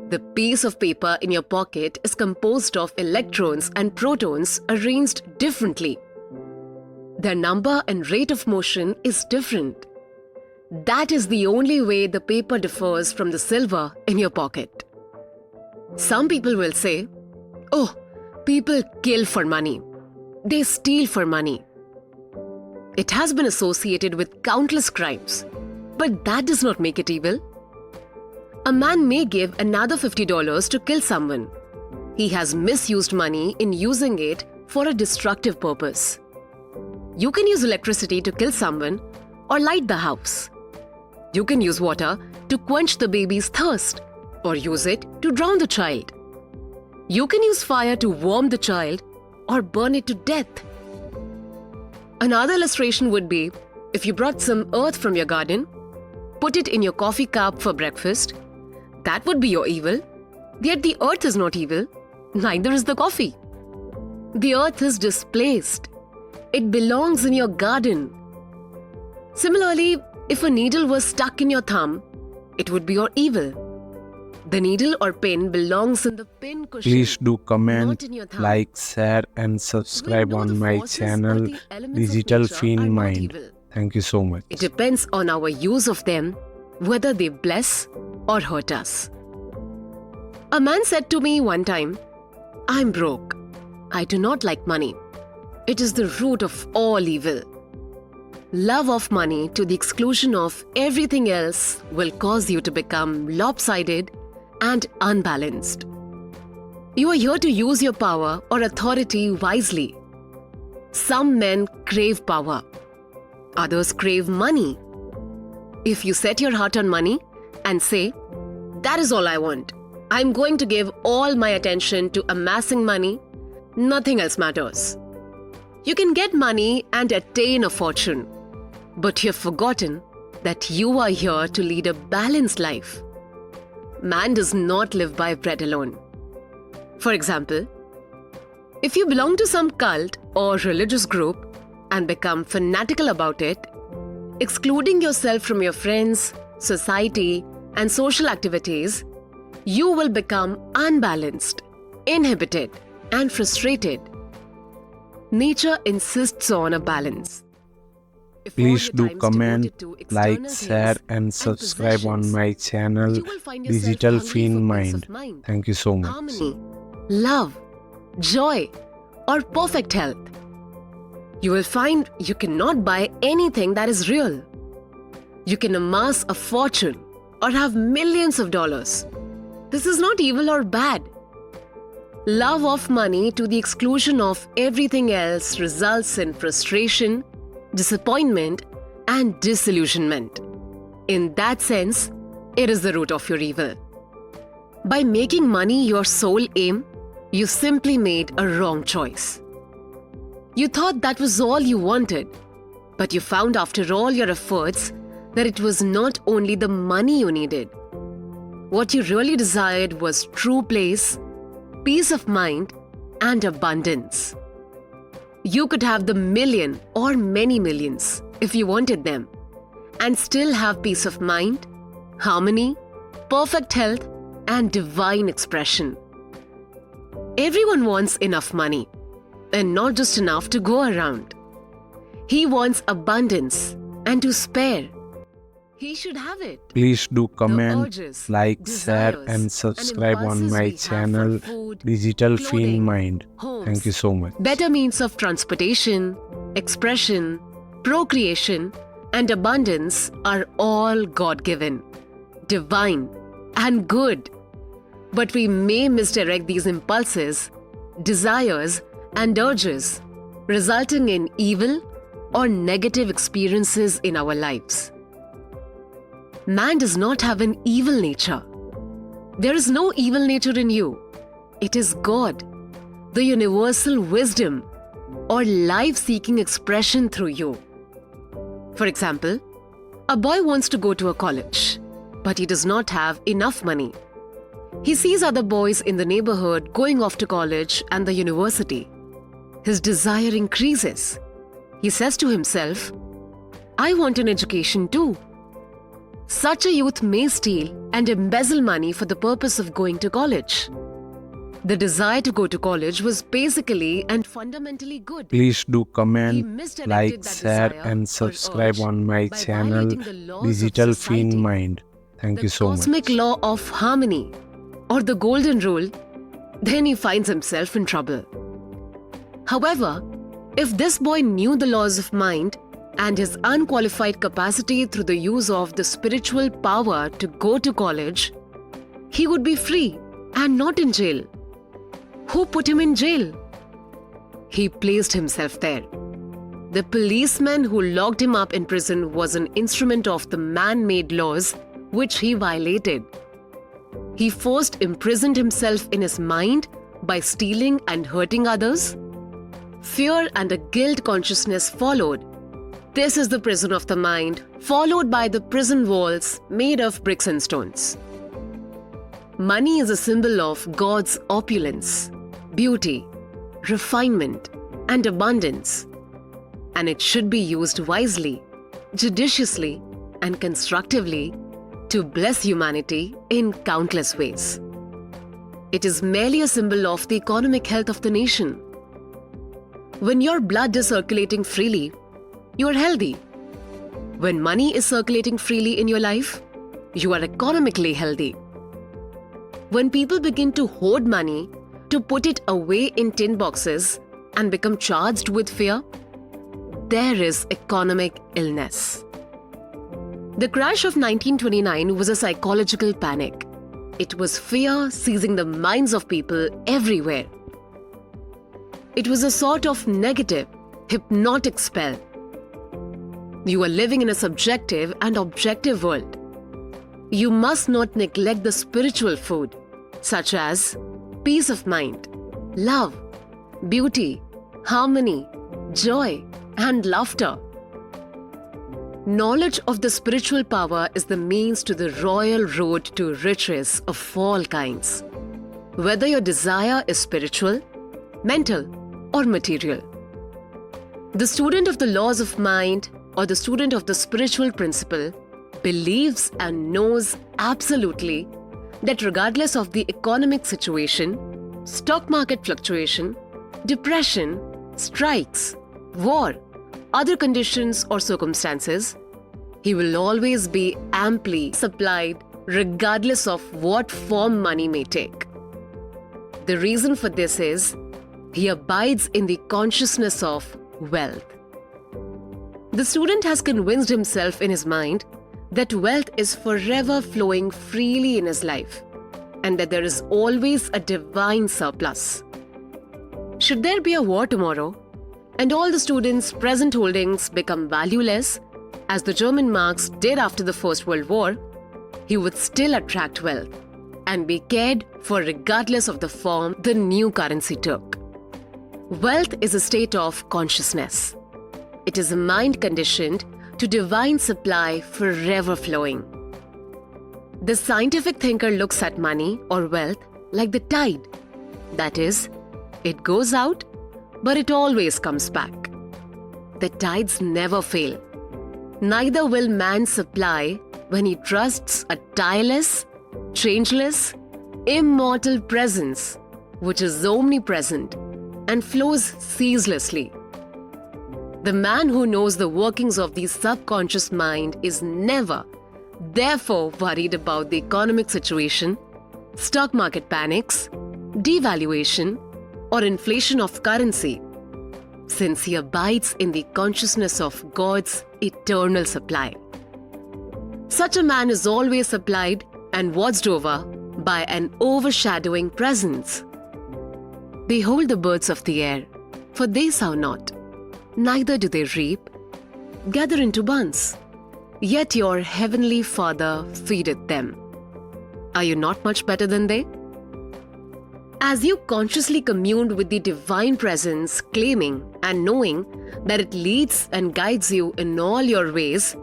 The piece of paper in your pocket is composed of electrons and protons arranged differently. Their number and rate of motion is different. That is the only way the paper differs from the silver in your pocket. Some people will say, "Oh, people kill for money. They steal for money." It has been associated with countless crimes, but that does not make it evil. A man may give another $50 to kill someone. He has misused money in using it for a destructive purpose. You can use electricity to kill someone or light the house. You can use water to quench the baby's thirst or use it to drown the child. You can use fire to warm the child or burn it to death. Another illustration would be if you brought some earth from your garden, put it in your coffee cup for breakfast. That would be your evil. Yet the earth is not evil, neither is the coffee. The earth is displaced. It belongs in your garden. Similarly, if a needle was stuck in your thumb, it would be your evil. The needle or pin belongs in the pin cushion. Please do not comment, in your thumb. like, share and subscribe We know on the my forces or channel the elements of Digital nature are Fiend not Mind. evil. Thank you so much. It depends on our use of them, whether they bless or hurt us. A man said to me one time, "I'm broke. I do not like money. It is the root of all evil. Love of money to the exclusion of everything else will cause you to become lopsided and unbalanced. You are here to use your power or authority wisely. Some men crave power. Others crave money. If you set your heart on money and say, 'That is all I want. I'm going to give all my attention to amassing money,' nothing else matters. You can get money and attain a fortune, but you've forgotten that you are here to lead a balanced life. Man does not live by bread alone. For example, if you belong to some cult or religious group and become fanatical about it, excluding yourself from your friends, society, and social activities, you will become unbalanced, inhibited, and frustrated. Nature insists on a balance. If all Please your do time is comment, devoted to external like, things share and subscribe on possessions, my channel you will find yourself Digital hungry for Fiend peace Mind. of mind, Thank you so much. harmony, love, joy, or perfect health. You will find you cannot buy anything that is real. You can amass a fortune or have millions of dollars. This is not evil or bad. Love of money to the exclusion of everything else results in frustration, disappointment, and disillusionment. In that sense, it is the root of your evil. By making money your sole aim, you simply made a wrong choice. You thought that was all you wanted, but you found after all your efforts that it was not only the money you needed. What you really desired was true place, peace of mind, and abundance. You could have the million or many millions if you wanted them, and still have peace of mind, harmony, perfect health, and divine expression. Everyone wants enough money, and not just enough to go around. He wants abundance and to spare. He should have it. Please do comment, urges, like, share desires, and subscribe on impulses my we have for channel food, Digital clothing, Fiend Mind. homes, Thank you so much. better means of transportation, expression, procreation, and abundance are all God-given, divine, and good. But we may misdirect these impulses, desires, and urges, resulting in evil or negative experiences in our lives. Man does not have an evil nature. There is no evil nature in you. It is God, the universal wisdom or life-seeking expression through you. For example, a boy wants to go to a college, but he does not have enough money. He sees other boys in the neighborhood going off to college and the university. His desire increases. He says to himself, "I want an education too." Such a youth may steal and embezzle money for the purpose of going to college. The desire to go to college was basically and fundamentally good. Please do He comment, misdirected like, that share desire and or subscribe urge on my by channel violating the laws of Digital society. Fiend Mind. Thank you The so much. cosmic law of harmony or the golden rule, then he finds himself in trouble. However, if this boy knew the laws of mind and his unqualified capacity through the use of the spiritual power to go to college, he would be free and not in jail. Who put him in jail? He placed himself there. The policeman who locked him up in prison was an instrument of the man-made laws which he violated. He first imprisoned himself in his mind by stealing and hurting others. Fear and a guilt consciousness followed. This is the prison of the mind, followed by the prison walls made of bricks and stones. Money is a symbol of God's opulence, beauty, refinement, and abundance. And it should be used wisely, judiciously, and constructively to bless humanity in countless ways. It is merely a symbol of the economic health of the nation. When your blood is circulating freely, you are healthy. When money is circulating freely in your life, you are economically healthy. When people begin to hoard money, to put it away in tin boxes and become charged with fear, there is economic illness. The crash of 1929 was a psychological panic. It was fear seizing the minds of people everywhere. It was a sort of negative, hypnotic spell. You are living in a subjective and objective world. You must not neglect the spiritual food, such as peace of mind, love, beauty, harmony, joy, and laughter. Knowledge of the spiritual power is the means to the royal road to riches of all kinds. Whether your desire is spiritual, mental, or material. The student of the laws of mind or the student of the spiritual principle believes and knows absolutely that regardless of the economic situation, stock market fluctuation, depression, strikes, war, other conditions or circumstances, he will always be amply supplied regardless of what form money may take. The reason for this is he abides in the consciousness of wealth. The student has convinced himself in his mind that wealth is forever flowing freely in his life and that there is always a divine surplus. Should there be a war tomorrow and all the students' present holdings become valueless, as the German marks did after the First World War, he would still attract wealth and be cared for regardless of the form the new currency took. Wealth is a state of consciousness. It is a mind conditioned to divine supply forever flowing. The scientific thinker looks at money or wealth like the tide. That is, it goes out, but it always comes back. The tides never fail. Neither will man supply when he trusts a tireless, changeless, immortal presence which is omnipresent and flows ceaselessly. The man who knows the workings of the subconscious mind is never, therefore, worried about the economic situation, stock market panics, devaluation, or inflation of currency, since he abides in the consciousness of God's eternal supply. Such a man is always supplied and watched over by an overshadowing presence. Behold the birds of the air, for they sow not, neither do they reap, gather into barns, yet your heavenly Father feedeth them. Are you not much better than they? As you consciously communed with the divine presence, claiming and knowing that it leads and guides you in all your ways,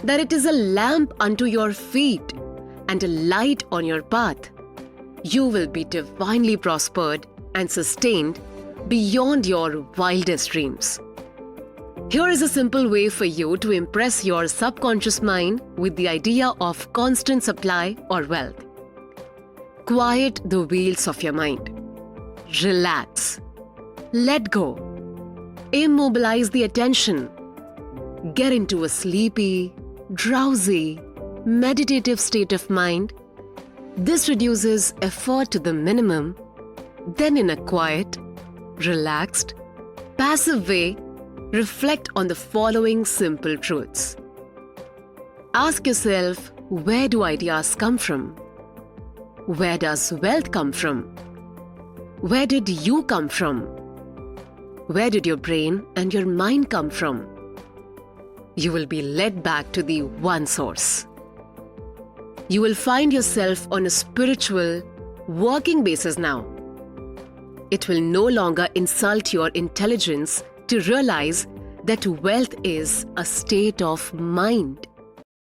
that it is a lamp unto your feet and a light on your path, you will be divinely prospered and sustained beyond your wildest dreams. Here is a simple way for you to impress your subconscious mind with the idea of constant supply or wealth. Quiet the wheels of your mind. Relax. Let go. Immobilize the attention. Get into a sleepy, drowsy, meditative state of mind. This reduces effort to the minimum. Then in a quiet, relaxed, passive way, reflect on the following simple truths. Ask yourself, where do ideas come from? Where does wealth come from? Where did you come from? Where did your brain and your mind come from? You will be led back to the one source. You will find yourself on a spiritual, working basis now. It will no longer insult your intelligence to realize that wealth is a state of mind.